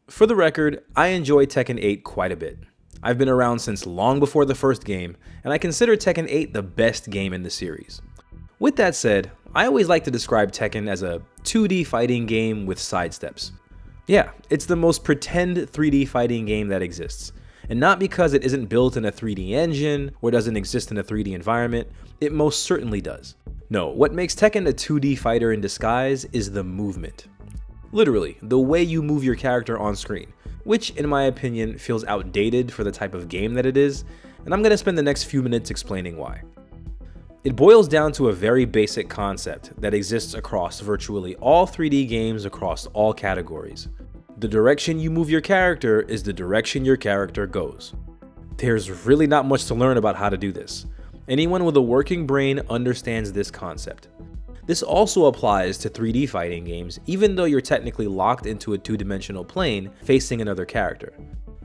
For the record, I enjoy Tekken 8 quite a bit. I've been around since long before the first game, and I consider Tekken 8 the best game in the series. With that said, I always like to describe Tekken as a 2D fighting game with sidesteps. Yeah, it's the most pretend 3D fighting game that exists. And not because it isn't built in a 3D engine or doesn't exist in a 3D environment, it most certainly does. No, what makes Tekken a 2D fighter in disguise is the movement. Literally, the way you move your character on screen, which in my opinion feels outdated for the type of game that it is, and I'm going to spend the next few minutes explaining why. It boils down to a very basic concept that exists across virtually all 3D games across all categories. The direction you move your character is the direction your character goes. There's really not much to learn about how to do this. Anyone with a working brain understands this concept. This also applies to 3D fighting games, even though you're technically locked into a two-dimensional plane facing another character.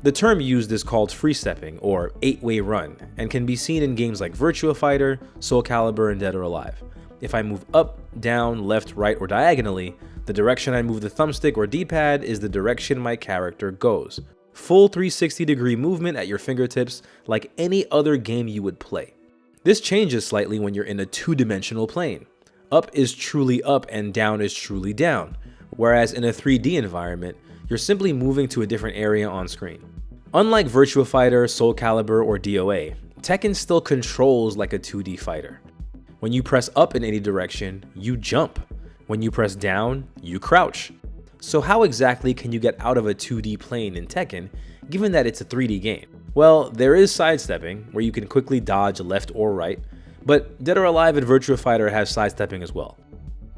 The term used is called free-stepping, or 8-way run, and can be seen in games like Virtua Fighter, Soul Calibur, and Dead or Alive. If I move up, down, left, right, or diagonally, the direction I move the thumbstick or D-pad is the direction my character goes. Full 360-degree movement at your fingertips like any other game you would play. This changes slightly when you're in a two-dimensional plane. Up is truly up and down is truly down, whereas in a 3D environment, you're simply moving to a different area on screen. Unlike Virtua Fighter, Soul Calibur, or DOA, Tekken still controls like a 2D fighter. When you press up in any direction, you jump. When you press down, you crouch. So how exactly can you get out of a 2D plane in Tekken, given that it's a 3D game? Well, there is sidestepping, where you can quickly dodge left or right, but Dead or Alive and Virtua Fighter have sidestepping as well.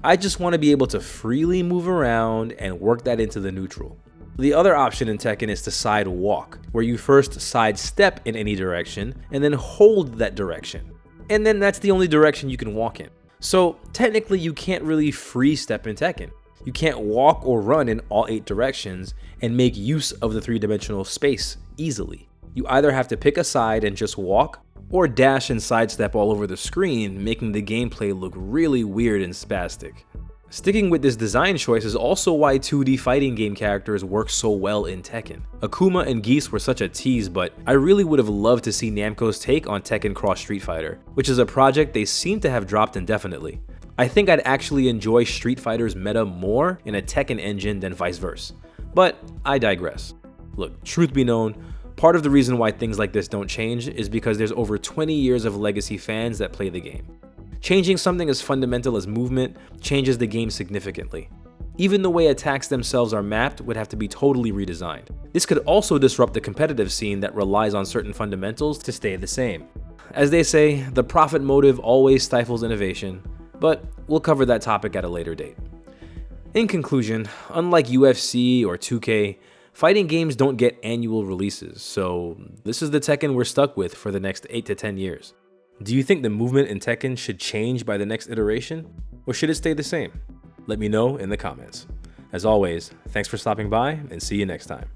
I just want to be able to freely move around and work that into the neutral. The other option in Tekken is to side walk, where you first sidestep in any direction and then hold that direction. And then that's the only direction you can walk in. So technically you can't really free step in Tekken. You can't walk or run in all 8 directions and make use of the 3-dimensional space easily. You either have to pick a side and just walk, or dash and sidestep all over the screen, making the gameplay look really weird and spastic. Sticking with this design choice is also why 2D fighting game characters work so well in Tekken. Akuma and Geese were such a tease, but I really would have loved to see Namco's take on Tekken Cross Street Fighter, which is a project they seem to have dropped indefinitely. I think I'd actually enjoy Street Fighter's meta more in a Tekken engine than vice versa. But I digress. Look, truth be known, part of the reason why things like this don't change is because there's over 20 years of legacy fans that play the game. Changing something as fundamental as movement changes the game significantly. Even the way attacks themselves are mapped would have to be totally redesigned. This could also disrupt the competitive scene that relies on certain fundamentals to stay the same. As they say, the profit motive always stifles innovation, but we'll cover that topic at a later date. In conclusion, unlike UFC or 2K, fighting games don't get annual releases, so this is the Tekken we're stuck with for the next 8 to 10 years. Do you think the movement in Tekken should change by the next iteration, or should it stay the same? Let me know in the comments. As always, thanks for stopping by and see you next time.